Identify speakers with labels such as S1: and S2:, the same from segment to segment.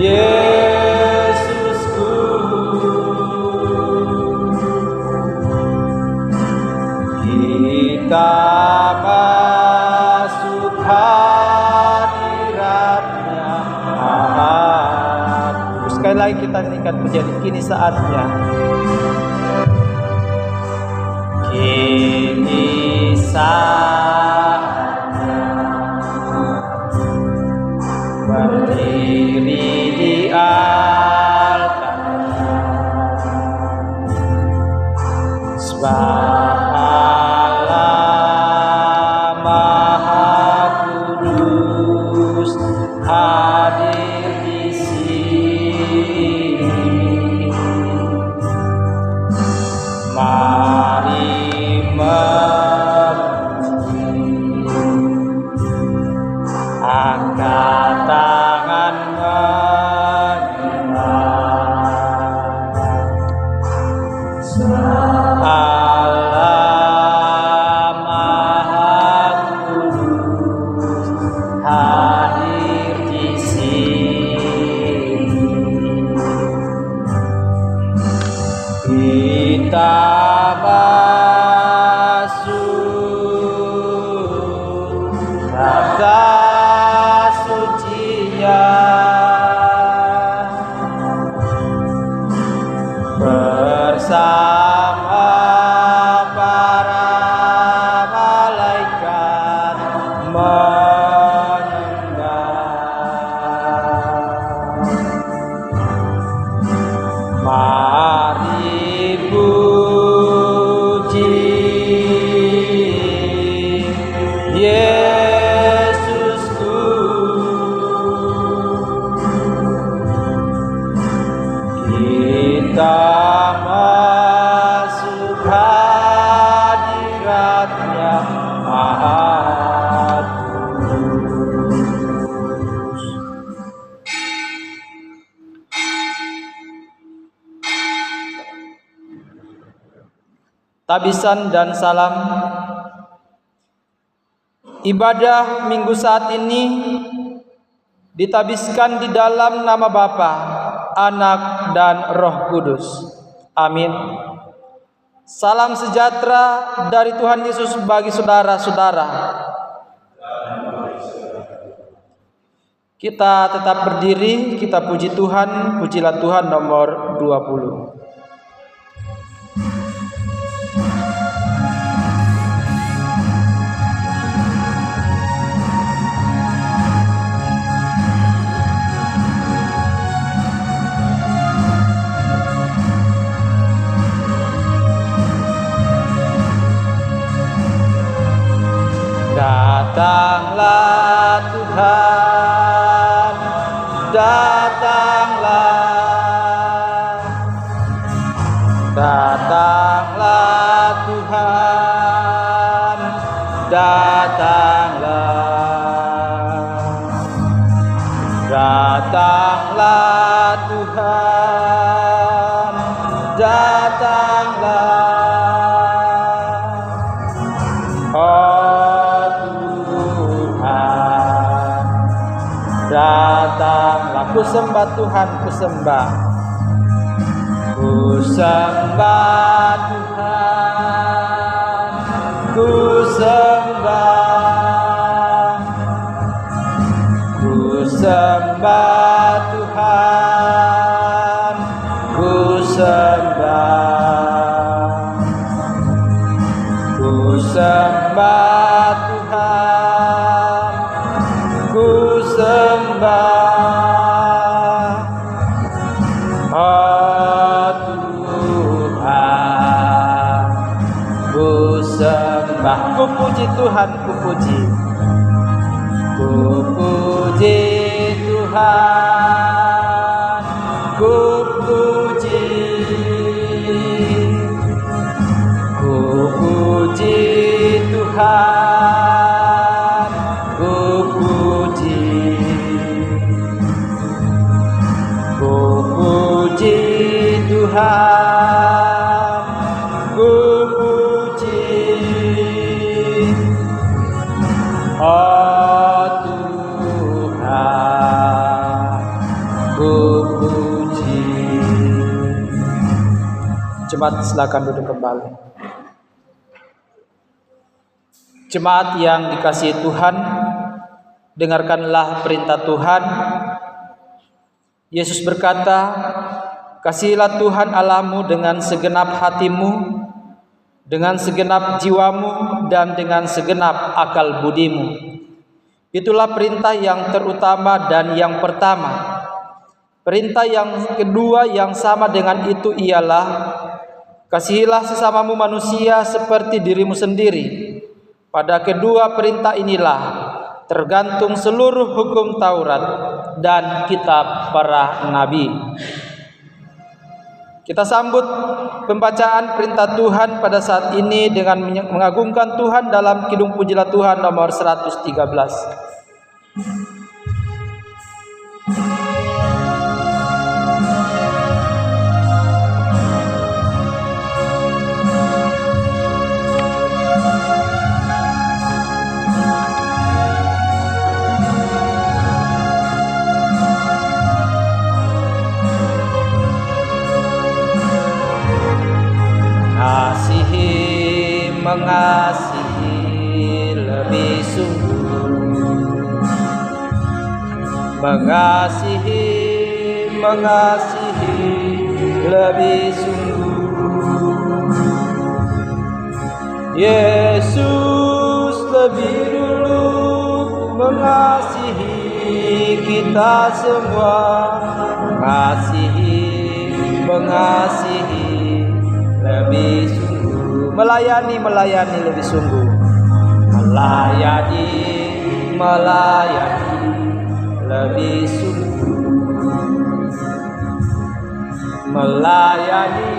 S1: Yesusku, kita masuk hadirat-Nya. Sekali lagi kita nyanyikan pujian, kini saatnya. Kini saatnya berdiri di altar, sebab Allah Maha Kudus hadir di sini. Mari angkat tangan menyembah Allah Maha Kudus hadir di sini. Kita masuk sabda suci-Nya bersama para malaikat menyembah. Mari puji Yesusku, kita masuk hadirat-Nya Maha Kudus. Tabisan dan salam. Ibadah minggu saat ini ditabiskan di dalam nama Bapa, Anak, dan Roh Kudus. Amin. Salam sejahtera dari Tuhan Yesus bagi saudara-saudara. Kita tetap berdiri, kita puji Tuhan, pujilah Tuhan nomor 20. Datanglah Tuhan, datanglah, datanglah Tuhan, datanglah, datanglah Tuhan, datanglah. Datanglah, ku sembah Tuhan, ku sembah, ku sembah Tuhan, ku sembah, ku sembah Tuhan, ku sembah, ku sembah Tuhan, ku sembah. Oh Tuhan, ku sembah. Ku puji Tuhan, ku puji, ku puji Tuhan, ku puji, ku puji Tuhan, ku puji, ku puji Tuhan, ku puji. Oh Tuhan, ku Jemaat silakan duduk kembali. Jemaat yang dikasihi Tuhan, dengarkanlah perintah Tuhan. Yesus berkata, "Kasihilah Tuhan Allahmu dengan segenap hatimu, dengan segenap jiwamu, dan dengan segenap akal budimu." Itulah perintah yang terutama dan yang pertama. Perintah yang kedua yang sama dengan itu ialah, "Kasihilah sesamamu manusia seperti dirimu sendiri." Pada kedua perintah inilah tergantung seluruh hukum Taurat dan kitab para nabi. Kita sambut pembacaan perintah Tuhan pada saat ini dengan mengagungkan Tuhan dalam Kidung Pujilah Tuhan nomor 113. Mengasihi lebih sungguh, mengasihi lebih sungguh. Yesus lebih dulu mengasihi kita semua, mengasihi lebih sungguh, melayani lebih sungguh, melayani lebih sungguh, melayani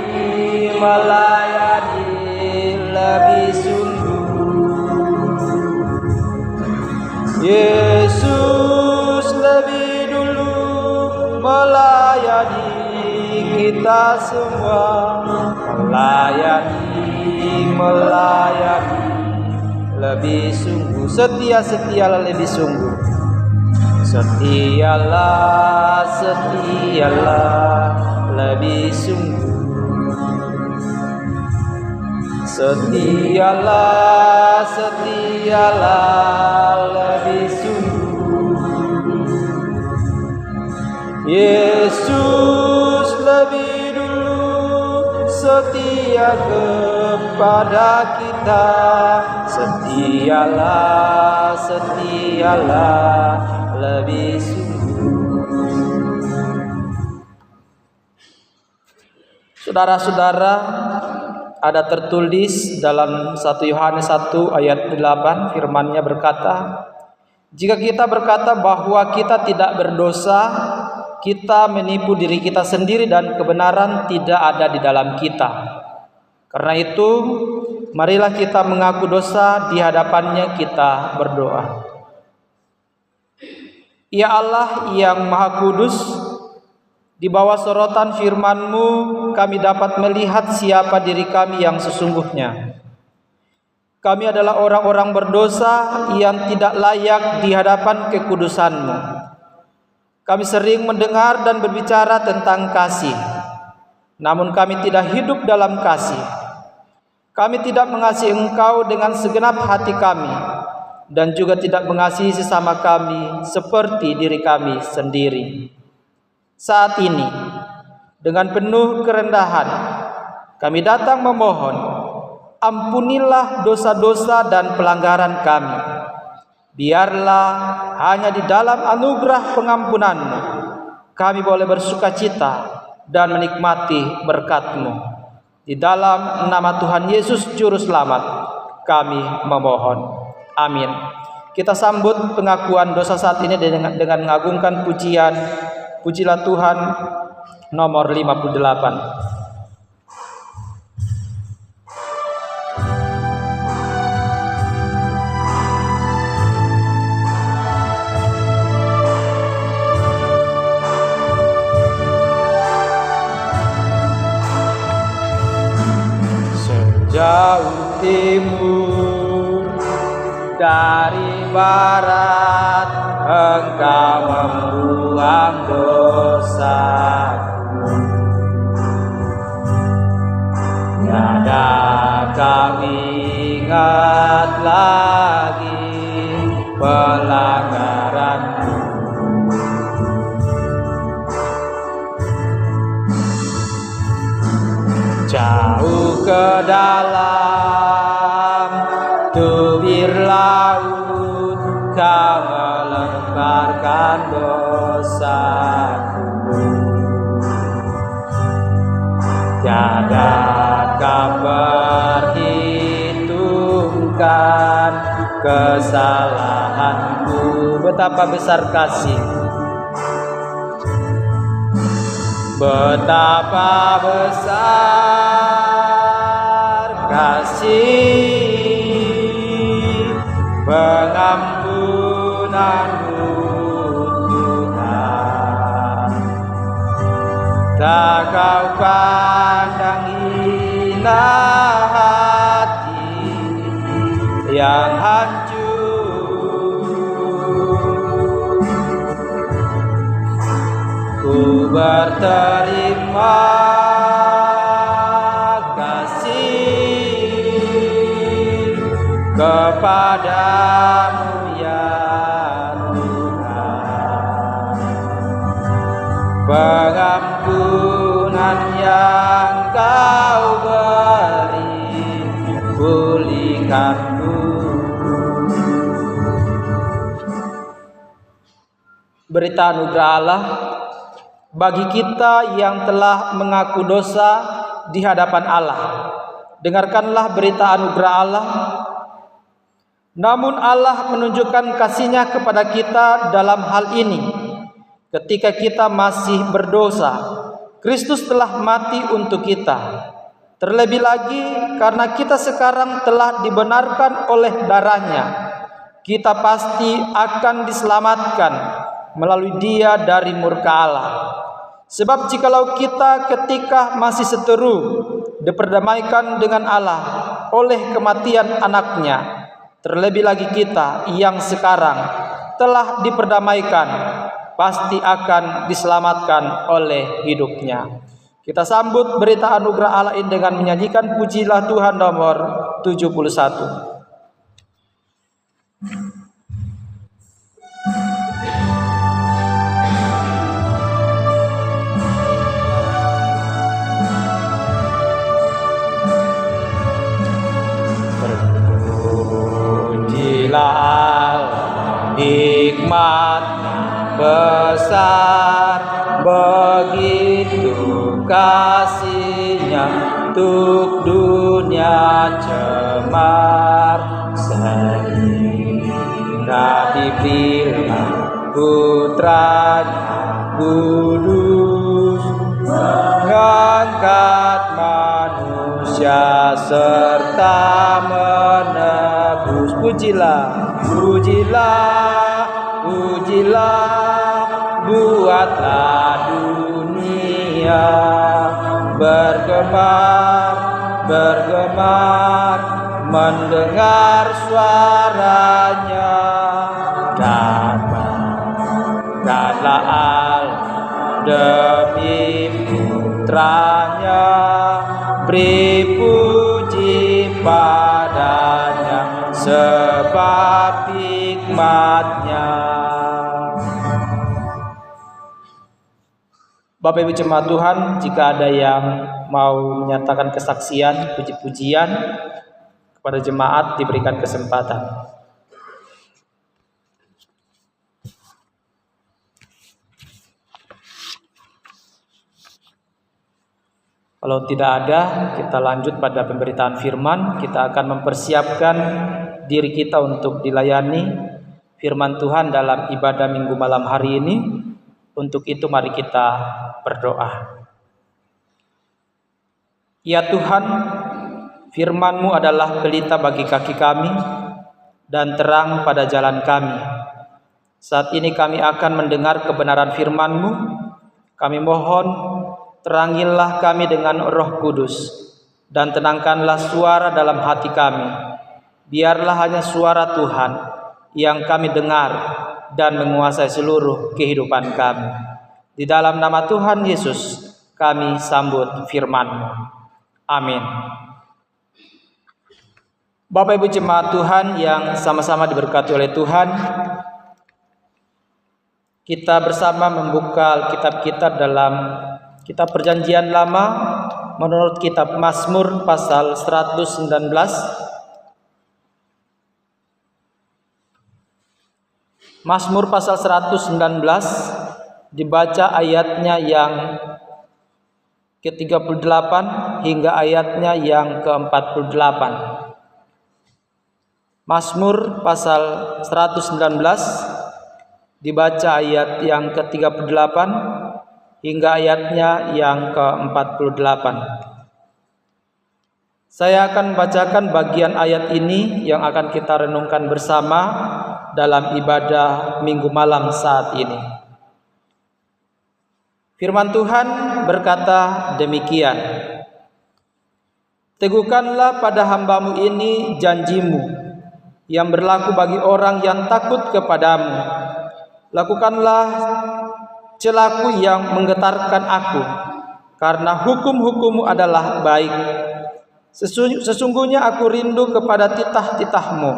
S1: lebih sungguh. Yesus lebih dulu melayani kita semua, melayani lebih sungguh. Setialah lebih sungguh. Setialah lebih sungguh. Setialah lebih sungguh. Yesus lebih dulu setia kepada kita. Setialah lebih sungguh. Saudara-saudara, ada tertulis dalam 1 Yohanes 1 ayat 8, firman-Nya berkata, "Jika kita berkata bahwa kita tidak berdosa, kita menipu diri kita sendiri dan kebenaran tidak ada di dalam kita. Karena itu, marilah kita mengaku dosa di hadapan-Nya, kita berdoa." Ya Allah yang Maha Kudus, di bawah sorotan firman-Mu kami dapat melihat siapa diri kami yang sesungguhnya. Kami adalah orang-orang berdosa yang tidak layak di hadapan kekudusan-Mu. Kami sering mendengar dan berbicara tentang kasih, namun kami tidak hidup dalam kasih. Kami tidak mengasihi Engkau dengan segenap hati kami, dan juga tidak mengasihi sesama kami seperti diri kami sendiri. Saat ini, dengan penuh kerendahan, kami datang memohon, ampunilah dosa-dosa dan pelanggaran kami. Biarlah hanya di dalam anugerah pengampunan-Mu kami boleh bersukacita dan menikmati berkat-Mu. Di dalam nama Tuhan Yesus Juru Selamat kami memohon. Amin. Kita sambut pengakuan dosa saat ini dengan mengagungkan pujian Pujilah Tuhan nomor 58. Sejauh timur dari barat, Engkau membuang dosaku. ingat lagi pelanggaranku. Jauh ke dalam tubir laut Kau melemparkan dosaku. Tiada Kau perhitungkan kesalahanku. Betapa besar kasih, betapa besar kasih pengampunanmu Tuhan. Tak Kau pandang hina hati yang hancur. Ku berterima kasih kepadamu ya Tuhan. Pengampunan yang Kau beri pulihkanku. Berita anugerah Allah bagi kita yang telah mengaku dosa di hadapan Allah. Dengarkanlah berita anugerah Allah. Namun Allah menunjukkan kasih-Nya kepada kita dalam hal ini. Ketika kita masih berdosa, Kristus telah mati untuk kita. Terlebih lagi karena kita sekarang telah dibenarkan oleh darah-Nya, kita pasti akan diselamatkan melalui Dia dari murka Allah. Sebab jikalau kita ketika masih seteru diperdamaikan dengan Allah oleh kematian anaknya, terlebih lagi kita yang sekarang telah diperdamaikan pasti akan diselamatkan oleh hidupnya. Kita sambut berita anugerah Allah ini dengan menyanyikan Pujilah Tuhan nomor 71. Hikmat-Nya besar, begitu kasih-Nya untuk dunia cemar, sehingga dipilih Putra-Nya kudus, mengangkat manusia serta menebus. Pujilah, pujilah, pujilah, buatlah dunia bergemar, bergemar, mendengar suaranya. Datangkanlah Allah demi Putra-Nya, beri puji padanya sebab hikmat-Nya. Bapak Ibu jemaat Tuhan, jika ada yang mau menyatakan kesaksian, puji-pujian kepada jemaat, diberikan kesempatan. Kalau tidak ada, kita lanjut pada pemberitaan firman. Kita akan mempersiapkan diri kita untuk dilayani firman Tuhan dalam ibadah minggu malam hari ini. Untuk itu mari kita berdoa. Ya Tuhan, firman-Mu adalah pelita bagi kaki kami dan terang pada jalan kami. Saat ini kami akan mendengar kebenaran firman-Mu. Kami mohon, terangilah kami dengan Roh Kudus dan tenangkanlah suara dalam hati kami. Biarlah hanya suara Tuhan yang kami dengar dan menguasai seluruh kehidupan kami. Di dalam nama Tuhan Yesus kami sambut firman-Mu. Amin. Bapak Ibu jemaat Tuhan yang sama-sama diberkati oleh Tuhan, kita bersama membuka Alkitab dalam kitab Perjanjian Lama menurut kitab Mazmur pasal 119. Mazmur pasal 119 dibaca ayatnya yang ke-38 hingga ayatnya yang ke-48. Mazmur pasal 119 dibaca ayat yang ke-38 hingga ayatnya yang ke-48. Saya akan membacakan bagian ayat ini yang akan kita renungkan bersama dalam ibadah Minggu malam saat ini. Firman Tuhan berkata demikian: Teguhkanlah pada hamba-Mu ini janji-Mu yang berlaku bagi orang yang takut kepadamu. Lakukanlah celaku yang menggetarkan aku, karena hukum-hukum-Mu adalah baik. Sesungguhnya aku rindu kepada titah-titah-Mu.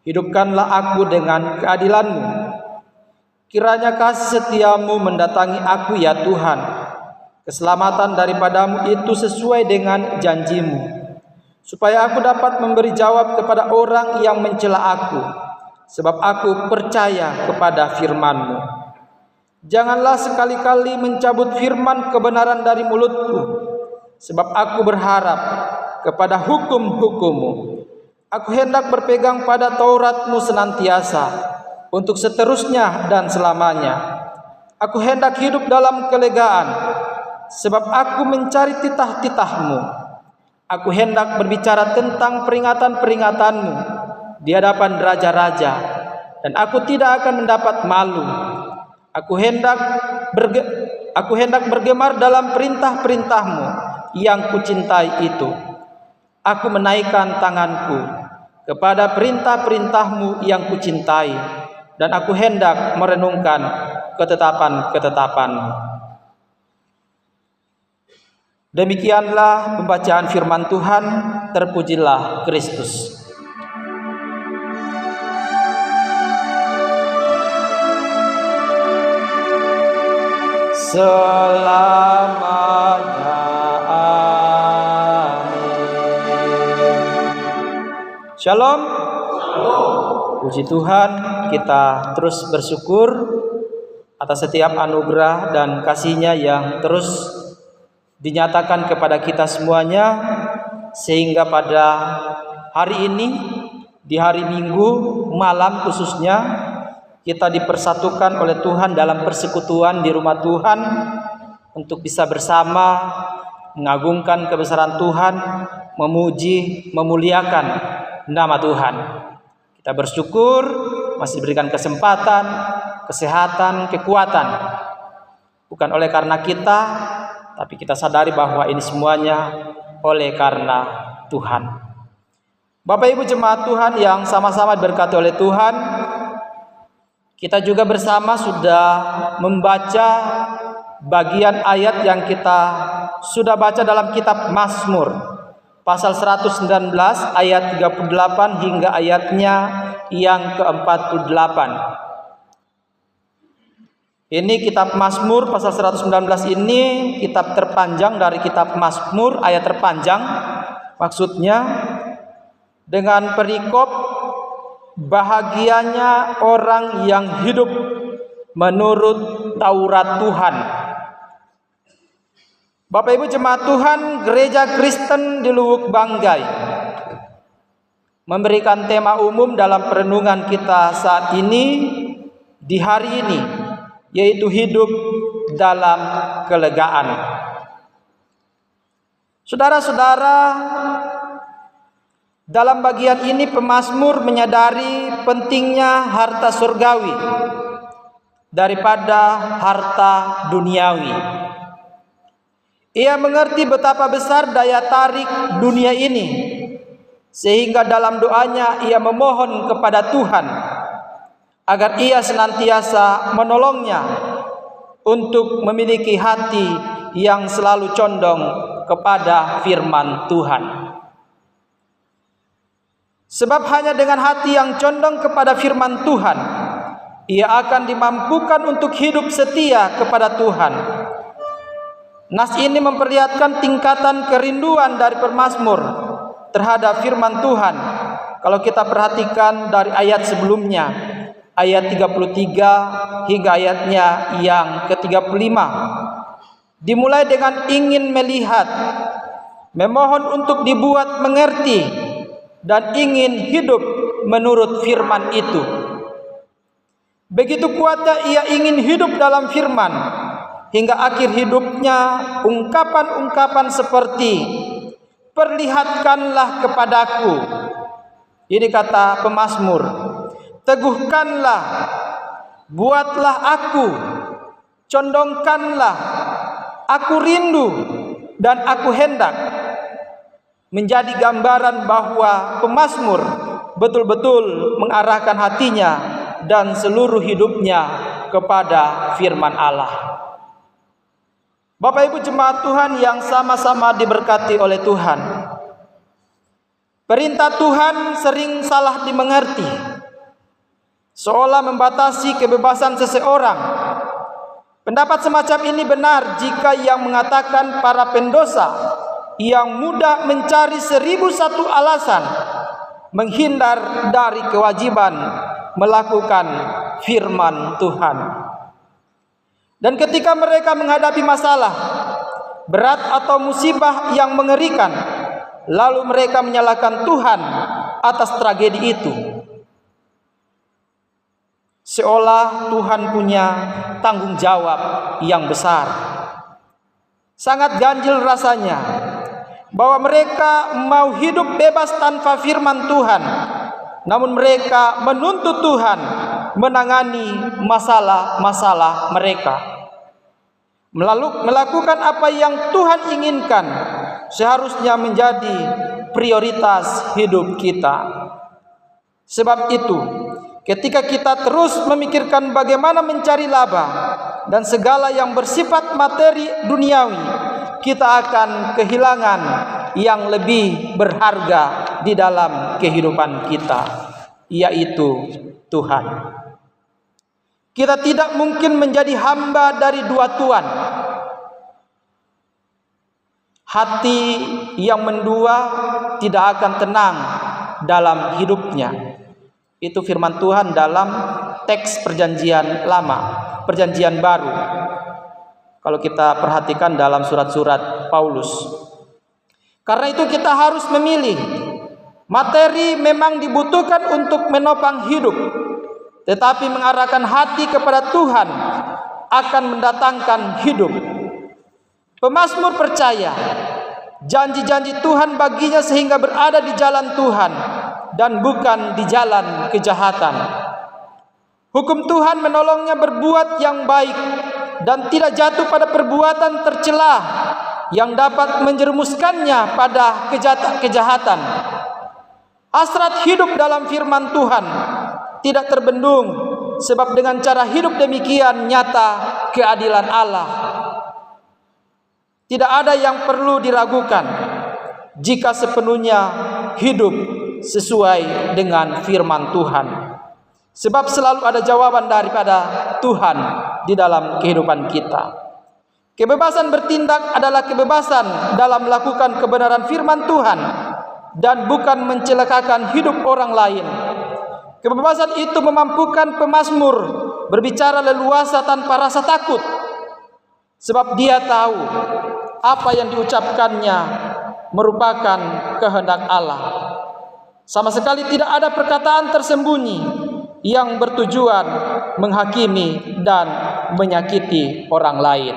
S1: Hidupkanlah aku dengan keadilan-Mu. Kiranya kasih setia-Mu mendatangi aku ya Tuhan. Keselamatan daripada-Mu itu sesuai dengan janji-Mu, supaya aku dapat memberi jawab kepada orang yang mencela aku, sebab aku percaya kepada firman-Mu. Janganlah sekali-kali mencabut firman kebenaran dari mulutku, sebab aku berharap kepada hukum-hukum-Mu. Aku hendak berpegang pada Taurat-Mu senantiasa, untuk seterusnya dan selamanya. Aku hendak hidup dalam kelegaan, sebab aku mencari titah-titah-Mu. Aku hendak berbicara tentang peringatan-peringatan-Mu di hadapan raja-raja, dan aku tidak akan mendapat malu. Aku hendak bergemar dalam perintah-perintah-Mu yang kucintai itu. Aku menaikkan tanganku kepada perintah-perintah-Mu yang kucintai, dan aku hendak merenungkan ketetapan-ketetapan-Mu. Demikianlah pembacaan firman Tuhan. Terpujilah Kristus. Selamanya, amin. Shalom. Puji Tuhan, kita terus bersyukur atas setiap anugerah dan kasih-Nya yang terus dinyatakan kepada kita semuanya, sehingga pada hari ini, di hari Minggu malam khususnya, kita dipersatukan oleh Tuhan dalam persekutuan di rumah Tuhan untuk bisa bersama mengagungkan kebesaran Tuhan, memuji, memuliakan nama Tuhan. Kita bersyukur masih diberikan kesempatan, kesehatan, kekuatan. Bukan oleh karena kita, tapi kita sadari bahwa ini semuanya oleh karena Tuhan. Bapak Ibu jemaat Tuhan yang sama-sama diberkati oleh Tuhan, kita juga bersama sudah membaca bagian ayat yang kita sudah baca dalam kitab Mazmur pasal 119 ayat 38 hingga ayatnya yang ke-48. Ini kitab Mazmur pasal 119 ini kitab terpanjang dari kitab Mazmur, ayat terpanjang. Maksudnya dengan perikop bahagianya orang yang hidup menurut Taurat Tuhan. Bapak Ibu jemaat Tuhan, Gereja Kristen di Luwuk Banggai memberikan tema umum dalam perenungan kita saat ini, di hari ini, yaitu hidup dalam kelegaan. Saudara-saudara, dalam bagian ini pemazmur menyadari pentingnya harta surgawi daripada harta duniawi. Ia mengerti betapa besar daya tarik dunia ini, sehingga dalam doanya ia memohon kepada Tuhan agar ia senantiasa menolongnya untuk memiliki hati yang selalu condong kepada firman Tuhan. Sebab hanya dengan hati yang condong kepada firman Tuhan, ia akan dimampukan untuk hidup setia kepada Tuhan. Nas ini memperlihatkan tingkatan kerinduan dari pemazmur terhadap firman Tuhan. Kalau kita perhatikan dari ayat sebelumnya, ayat 33 hingga ayatnya yang ke-35, dimulai dengan ingin melihat, memohon untuk dibuat mengerti, dan ingin hidup menurut firman itu. Begitu kuatnya ia ingin hidup dalam firman, hingga akhir hidupnya ungkapan-ungkapan seperti, perlihatkanlah kepadaku. Ini kata pemazmur, teguhkanlah, buatlah aku, condongkanlah, aku rindu dan aku hendak. Menjadi gambaran bahwa pemazmur betul-betul mengarahkan hatinya dan seluruh hidupnya kepada firman Allah. Bapak Ibu jemaat Tuhan yang sama-sama diberkati oleh Tuhan, perintah Tuhan sering salah dimengerti, seolah membatasi kebebasan seseorang. Pendapat semacam ini benar jika yang mengatakan para pendosa yang mudah mencari 1001 alasan menghindar dari kewajiban melakukan firman Tuhan. Dan ketika mereka menghadapi masalah berat atau musibah yang mengerikan, lalu mereka menyalahkan Tuhan atas tragedi itu, seolah Tuhan punya tanggung jawab yang besar. Sangat ganjil rasanya bahwa mereka mau hidup bebas tanpa firman Tuhan, namun mereka menuntut Tuhan menangani masalah-masalah mereka. Melakukan apa yang Tuhan inginkan seharusnya menjadi prioritas hidup kita. Sebab itu, ketika kita terus memikirkan bagaimana mencari laba dan segala yang bersifat materi duniawi, kita akan kehilangan yang lebih berharga di dalam kehidupan kita, yaitu Tuhan. Kita tidak mungkin menjadi hamba dari dua tuan. Hati yang mendua tidak akan tenang dalam hidupnya. Itu firman Tuhan dalam teks perjanjian lama, perjanjian baru. Kalau kita perhatikan dalam surat-surat Paulus. Karena itu kita harus memilih. Materi memang dibutuhkan untuk menopang hidup, tetapi mengarahkan hati kepada Tuhan akan mendatangkan hidup. Pemazmur percaya janji-janji Tuhan baginya sehingga berada di jalan Tuhan dan bukan di jalan kejahatan. Hukum Tuhan menolongnya berbuat yang baik dan tidak jatuh pada perbuatan tercela yang dapat menjerumuskannya pada kejahatan. Hasrat hidup dalam firman Tuhan tidak terbendung, sebab dengan cara hidup demikian nyata keadilan Allah. Tidak ada yang perlu diragukan jika sepenuhnya hidup sesuai dengan firman Tuhan. Sebab selalu ada jawaban daripada Tuhan di dalam kehidupan kita. Kebebasan bertindak adalah kebebasan dalam melakukan kebenaran firman Tuhan dan bukan mencelakakan hidup orang lain. Kebebasan itu memampukan pemazmur berbicara leluasa tanpa rasa takut, sebab dia tahu apa yang diucapkannya merupakan kehendak Allah. Sama sekali tidak ada perkataan tersembunyi yang bertujuan menghakimi dan menyakiti orang lain.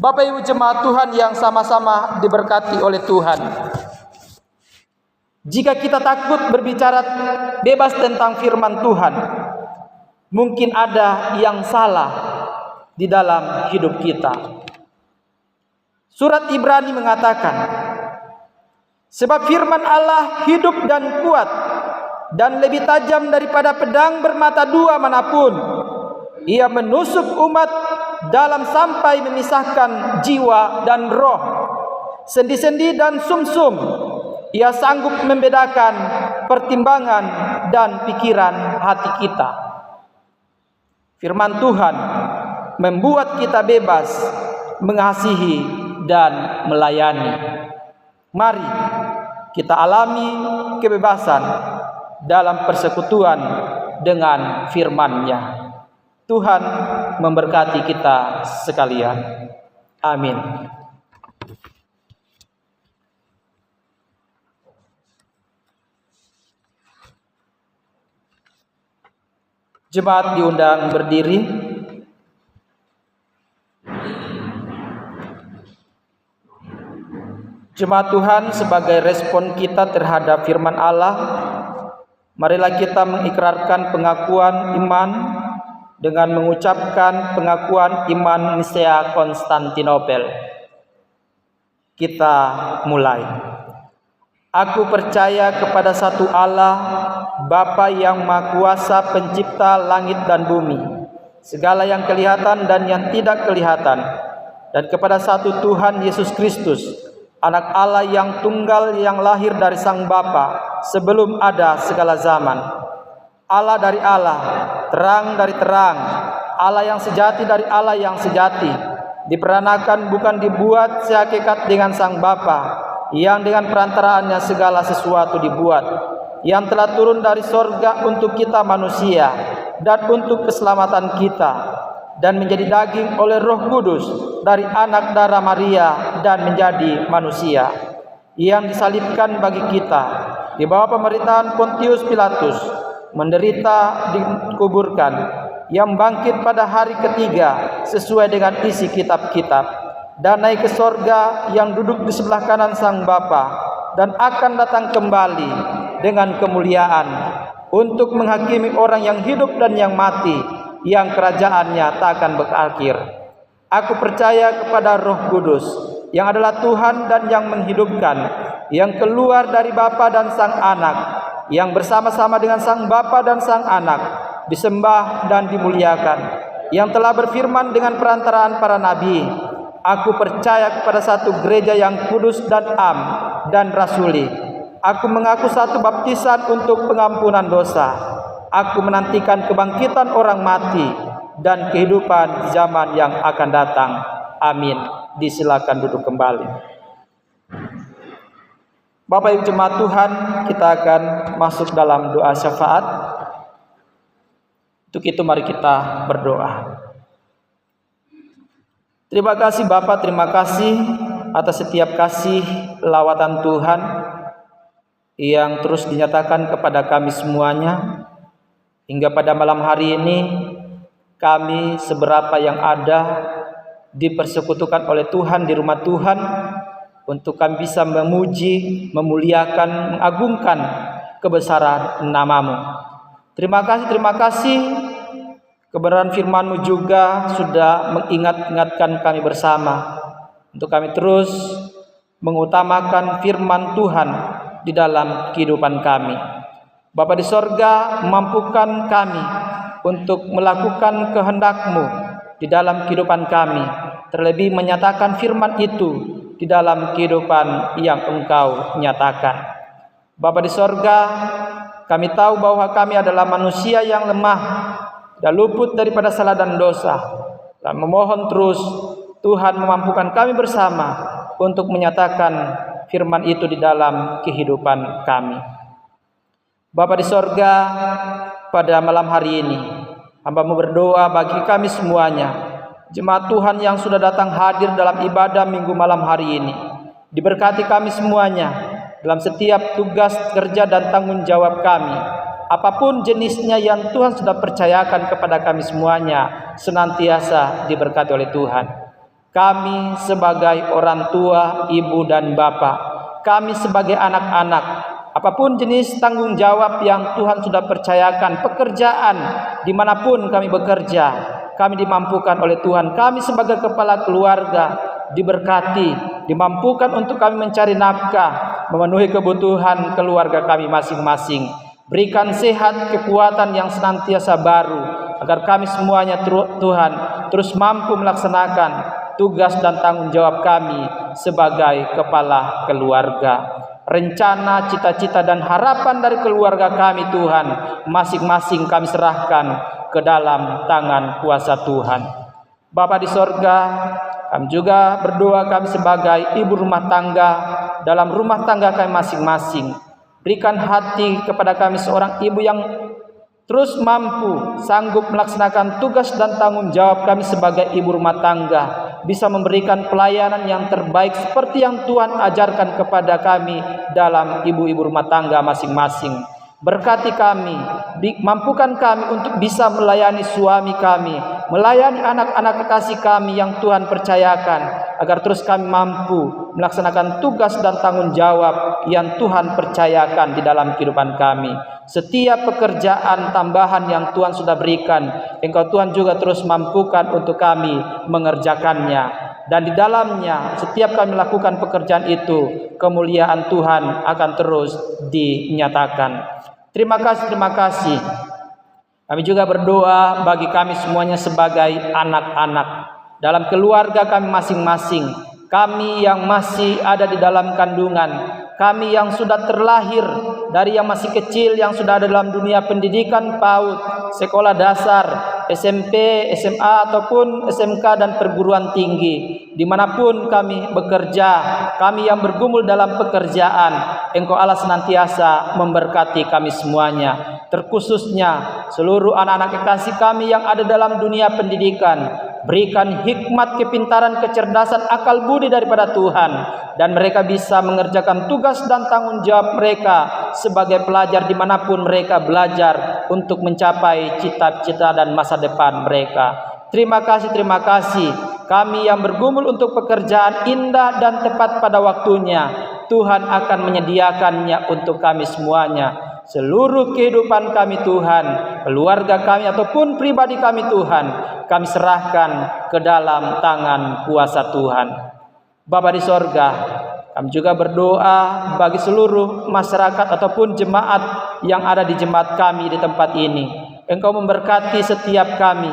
S1: Bapak Ibu jemaat Tuhan yang sama-sama diberkati oleh Tuhan, jika kita takut berbicara bebas tentang firman Tuhan, mungkin ada yang salah di dalam hidup kita. Surat Ibrani mengatakan, sebab firman Allah hidup dan kuat dan lebih tajam daripada pedang bermata dua manapun. Ia menusuk umat dalam sampai memisahkan jiwa dan roh, sendi-sendi dan sumsum. Ia sanggup membedakan pertimbangan dan pikiran hati kita. Firman Tuhan membuat kita bebas mengasihi dan melayani. Mari kita alami kebebasan dalam persekutuan dengan firman-Nya. Tuhan memberkati kita sekalian. Amin. Jemaat diundang berdiri. Jemaat Tuhan, sebagai respon kita terhadap firman Allah, marilah kita mengikrarkan pengakuan iman dengan mengucapkan pengakuan iman Nisea Konstantinopel. Kita mulai. Aku percaya kepada satu Allah, Bapa yang Maha Kuasa, pencipta langit dan bumi, segala yang kelihatan dan yang tidak kelihatan, dan kepada satu Tuhan Yesus Kristus, Anak Allah yang tunggal, yang lahir dari Sang Bapa sebelum ada segala zaman. Allah dari Allah, terang dari terang, Allah yang sejati dari Allah yang sejati, diperanakan bukan dibuat, sehakikat dengan Sang Bapa, yang dengan perantaraannya segala sesuatu dibuat, yang telah turun dari sorga untuk kita manusia dan untuk keselamatan kita, dan menjadi daging oleh Roh Kudus dari anak darah Maria dan menjadi manusia, yang disalibkan bagi kita di bawah pemerintahan Pontius Pilatus, menderita, dikuburkan, yang bangkit pada hari ketiga sesuai dengan isi kitab-kitab, dan naik ke sorga, yang duduk di sebelah kanan Sang Bapa, dan akan datang kembali dengan kemuliaan untuk menghakimi orang yang hidup dan yang mati, yang kerajaannya tak akan berakhir. Aku percaya kepada Roh Kudus, yang adalah Tuhan dan yang menghidupkan, yang keluar dari Bapa dan Sang Anak, yang bersama-sama dengan Sang Bapa dan Sang Anak disembah dan dimuliakan, yang telah berfirman dengan perantaraan para nabi. Aku percaya kepada satu gereja yang kudus dan am dan rasuli. Aku mengaku satu baptisan untuk pengampunan dosa. Aku menantikan kebangkitan orang mati dan kehidupan di zaman yang akan datang. Amin. Disilakan duduk kembali. Bapak Ibu jemaat Tuhan, kita akan masuk dalam doa syafaat. Untuk itu mari kita berdoa. Terima kasih Bapak, terima kasih atas setiap kasih lawatan Tuhan yang terus dinyatakan kepada kami semuanya. Hingga pada malam hari ini, kami seberapa yang ada dipersekutukan oleh Tuhan di rumah Tuhan, untuk kami bisa memuji, memuliakan, mengagungkan kebesaran nama-Mu. Terima kasih, kebenaran firman-Mu juga sudah mengingat-ingatkan kami bersama, untuk kami terus mengutamakan firman Tuhan di dalam kehidupan kami. Bapa di sorga, mampukan kami untuk melakukan kehendak-Mu di dalam kehidupan kami, terlebih menyatakan firman itu di dalam kehidupan yang Engkau nyatakan. Bapa di sorga, kami tahu bahwa kami adalah manusia yang lemah dan luput daripada salah dan dosa, dan memohon terus Tuhan memampukan kami bersama untuk menyatakan firman itu di dalam kehidupan kami. Bapa di sorga, pada malam hari ini hamba-Mu berdoa bagi kami semuanya, jemaat Tuhan yang sudah datang hadir dalam ibadah minggu malam hari ini. Diberkati kami semuanya dalam setiap tugas kerja dan tanggung jawab kami, apapun jenisnya yang Tuhan sudah percayakan kepada kami semuanya, senantiasa diberkati oleh Tuhan. Kami sebagai orang tua, ibu dan bapak, kami sebagai anak-anak, apapun jenis tanggung jawab yang Tuhan sudah percayakan, pekerjaan dimanapun kami bekerja, kami dimampukan oleh Tuhan. Kami sebagai kepala keluarga diberkati, dimampukan untuk kami mencari nafkah, memenuhi kebutuhan keluarga kami masing-masing. Berikan sehat, kekuatan yang senantiasa baru, agar kami semuanya Tuhan terus mampu melaksanakan tugas dan tanggung jawab kami sebagai kepala keluarga. rencana, cita-cita dan harapan dari keluarga kami Tuhan, masing-masing kami serahkan ke dalam tangan kuasa Tuhan. Bapa di sorga, kami juga berdoa kami sebagai ibu rumah tangga dalam rumah tangga kami masing-masing. Berikan hati kepada kami seorang ibu yang terus mampu, sanggup melaksanakan tugas dan tanggung jawab kami sebagai ibu rumah tangga, bisa memberikan pelayanan yang terbaik seperti yang Tuhan ajarkan kepada kami dalam ibu-ibu rumah tangga masing-masing. Berkati kami, mampukan kami untuk bisa melayani suami kami, melayani anak-anak kekasih kami yang Tuhan percayakan, agar terus kami mampu melaksanakan tugas dan tanggung jawab yang Tuhan percayakan di dalam kehidupan kami. Setiap pekerjaan tambahan yang Tuhan sudah berikan, Engkau Tuhan juga terus mampukan untuk kami mengerjakannya. Dan di dalamnya, setiap kami melakukan pekerjaan itu, kemuliaan Tuhan akan terus dinyatakan. Terima kasih. Kami juga berdoa bagi kami semuanya sebagai anak-anak dalam keluarga kami masing-masing. Kami yang masih ada di dalam kandungan, kami yang sudah terlahir dari yang masih kecil, yang sudah ada dalam dunia pendidikan PAUD, sekolah dasar, SMP, SMA ataupun SMK dan perguruan tinggi, dimanapun kami bekerja, kami yang bergumul dalam pekerjaan, Engkau Allah senantiasa memberkati kami semuanya, terkhususnya seluruh anak-anak kekasih kami yang ada dalam dunia pendidikan. Berikan hikmat, kepintaran, kecerdasan, akal budi daripada Tuhan, dan mereka bisa mengerjakan tugas dan tanggung jawab mereka sebagai pelajar dimanapun mereka belajar untuk mencapai cita-cita dan masa depan mereka. Terima kasih. Kami yang bergumul untuk pekerjaan indah dan tepat pada waktunya, Tuhan akan menyediakannya untuk kami semuanya. Seluruh kehidupan kami Tuhan, keluarga kami ataupun pribadi kami Tuhan, kami serahkan ke dalam tangan kuasa Tuhan. Bapa di sorga, kami juga berdoa bagi seluruh masyarakat ataupun jemaat yang ada di jemaat kami di tempat ini. Engkau memberkati setiap kami,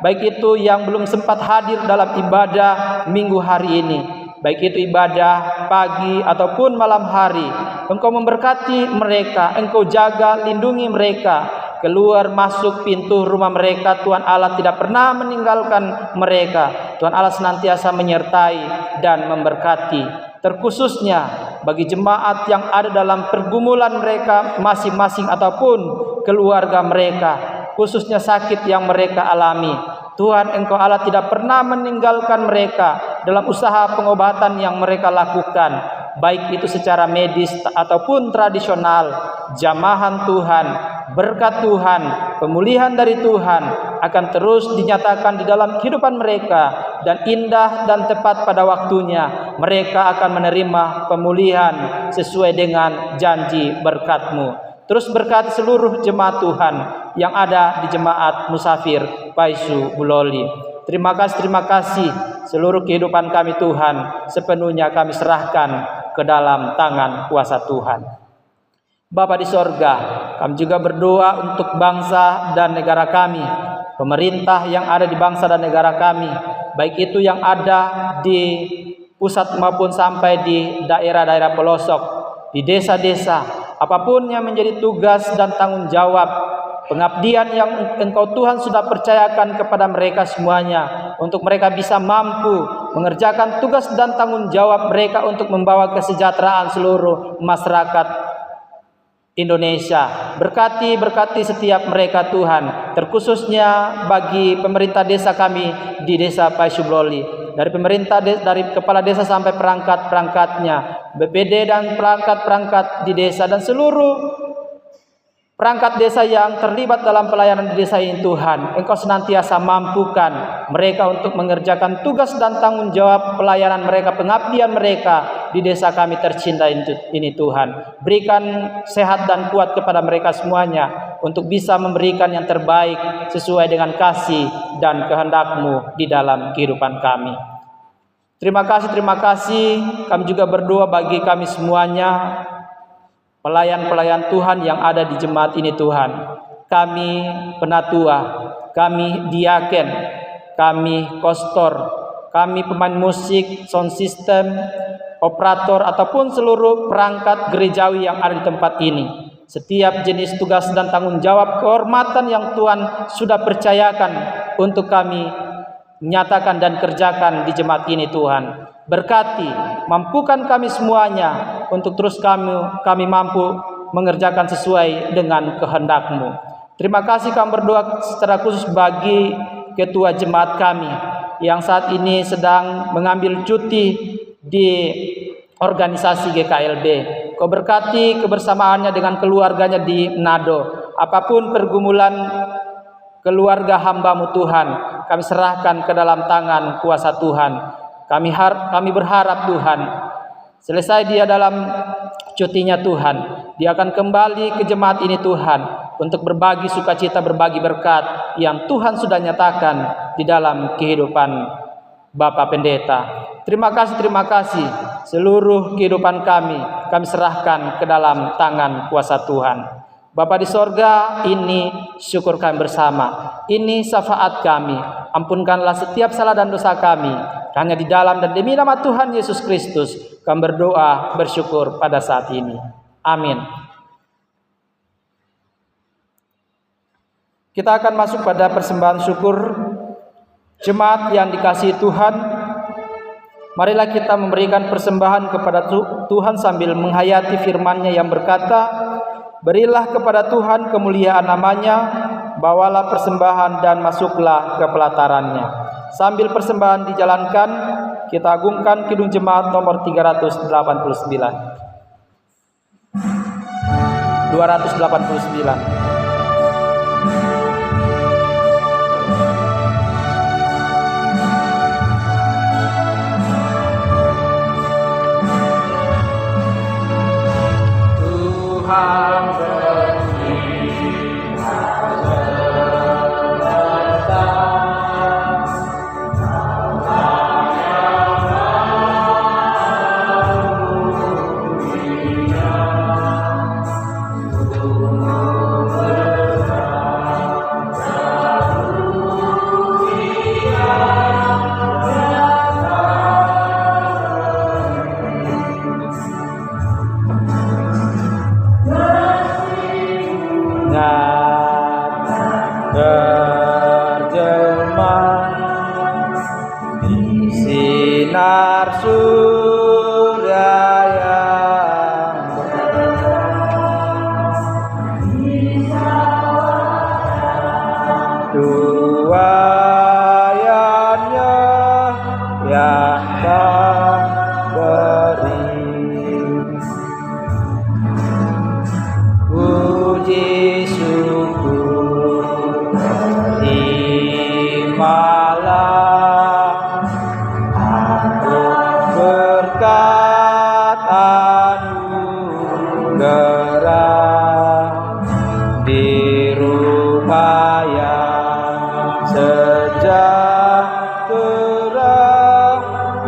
S1: baik itu yang belum sempat hadir dalam ibadah minggu hari ini, baik itu ibadah pagi ataupun malam hari. Engkau memberkati mereka, Engkau jaga, lindungi mereka, keluar masuk pintu rumah mereka. Tuhan Allah tidak pernah meninggalkan mereka. Tuhan Allah senantiasa menyertai dan memberkati, terkhususnya bagi jemaat yang ada dalam pergumulan mereka masing-masing ataupun keluarga mereka, khususnya sakit yang mereka alami. Tuhan Engkau Allah tidak pernah meninggalkan mereka dalam usaha pengobatan yang mereka lakukan, baik itu secara medis ataupun tradisional. Jamahan Tuhan, berkat Tuhan, pemulihan dari Tuhan akan terus dinyatakan di dalam kehidupan mereka, dan indah dan tepat pada waktunya mereka akan menerima pemulihan sesuai dengan janji berkat-Mu. Terus berkati seluruh jemaat Tuhan yang ada di jemaat Musafir Paisu Buloli. Terima kasih. Seluruh kehidupan kami Tuhan sepenuhnya kami serahkan ke dalam tangan kuasa Tuhan. Bapa di sorga, kami juga berdoa untuk bangsa dan negara kami, pemerintah yang ada di bangsa dan negara kami, baik itu yang ada di pusat maupun sampai di daerah-daerah pelosok, di desa-desa. Apapun yang menjadi tugas dan tanggung jawab, pengabdian yang Engkau Tuhan sudah percayakan kepada mereka semuanya, untuk mereka bisa mampu mengerjakan tugas dan tanggung jawab mereka untuk membawa kesejahteraan seluruh masyarakat Indonesia. Berkati setiap mereka Tuhan, terkhususnya bagi pemerintah desa kami di desa Paisu Buloli, dari pemerintah dari kepala desa sampai perangkat-perangkatnya, BPD dan perangkat-perangkat di desa, dan seluruh perangkat desa yang terlibat dalam pelayanan di desa ini. Tuhan, Engkau senantiasa mampukan mereka untuk mengerjakan tugas dan tanggung jawab pelayanan mereka, pengabdian mereka di desa kami tercinta ini. Tuhan, berikan sehat dan kuat kepada mereka semuanya untuk bisa memberikan yang terbaik sesuai dengan kasih dan kehendak-Mu di dalam kehidupan kami. Terima kasih. Kami juga berdoa bagi kami semuanya, pelayan-pelayan Tuhan yang ada di jemaat ini Tuhan. Kami penatua, kami diaken, kami kostor, kami pemain musik, sound system, operator ataupun seluruh perangkat gerejawi yang ada di tempat ini. Setiap jenis tugas dan tanggung jawab kehormatan yang Tuhan sudah percayakan untuk kami nyatakan dan kerjakan di jemaat ini Tuhan. Berkati, mampukan kami semuanya untuk terus kami mampu mengerjakan sesuai dengan kehendak-Mu. Terima kasih kami berdoa secara khusus bagi ketua jemaat kami yang saat ini sedang mengambil cuti di organisasi GKLB. Kau berkati kebersamaannya dengan keluarganya di Manado. Apapun pergumulan keluarga hamba-Mu Tuhan, kami serahkan ke dalam tangan kuasa Tuhan. Kami berharap Tuhan, selesai dia dalam cutinya Tuhan, dia akan kembali ke jemaat ini Tuhan, untuk berbagi sukacita, berbagi berkat yang Tuhan sudah nyatakan di dalam kehidupan Bapak Pendeta. Terima kasih seluruh kehidupan kami serahkan ke dalam tangan kuasa Tuhan. Bapa di sorga, ini syukur kami bersama, ini syafaat kami, ampunkanlah setiap salah dan dosa kami, hanya di dalam dan demi nama Tuhan Yesus Kristus kami berdoa bersyukur pada saat ini. Amin. Kita akan masuk pada persembahan syukur jemaat yang dikasihi Tuhan. Marilah kita memberikan persembahan kepada Tuhan sambil menghayati firman-Nya yang berkata, berilah kepada Tuhan kemuliaan namanya, bawalah persembahan dan masuklah ke pelatarannya. Sambil persembahan dijalankan, kita agungkan Kidung Jemaat nomor 389. 289. Sinar surya yang tuayannya yang tak beri, puji syukur terimalah berkat anugerah di rumah yang sejahtera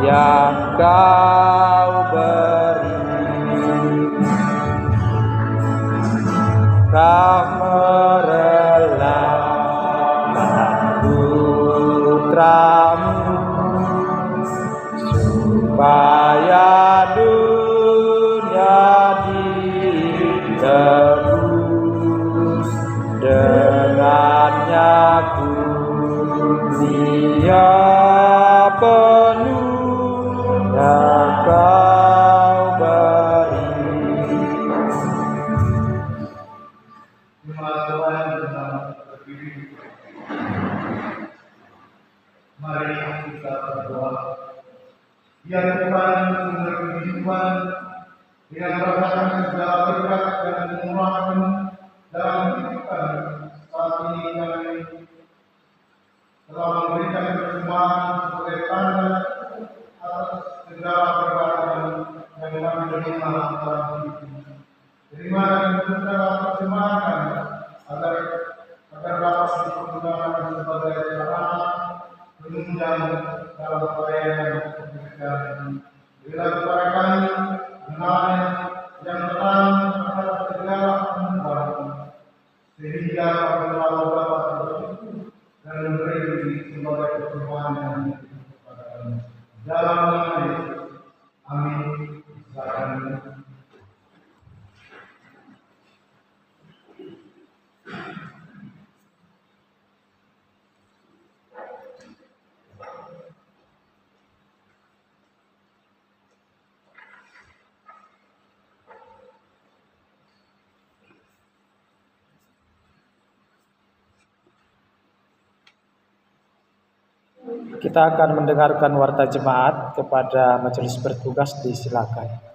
S1: yang Kau beri. Kau merelakan putra-Mu supaya dunia ditebus, dengannya dunia penuh yang Kau beri.
S2: Mari kita berdoa. Ya Tuhan, sumber kehidupan, dengan merasakan segala berkat dan kemurahan dalam kehidupan saat ini kami telah memberikan persembahan sebagai tanda atas segala perbuatan yang kami terima dalam hidup ini. Terima dan berdoa persembahan agar dapat dipergunakan sebagai sarana penunjang dalam pelayanan kebenaran. Bila kepada kami dengan yang tenang terhadap segala perubahan, sehingga kami selalu dapat bersyukur dan memberi sebagai persembahan yang kepada kami. Dalam nama Yesus, amin.
S1: kita akan mendengarkan warta jemaat. Kepada majelis bertugas disilakan.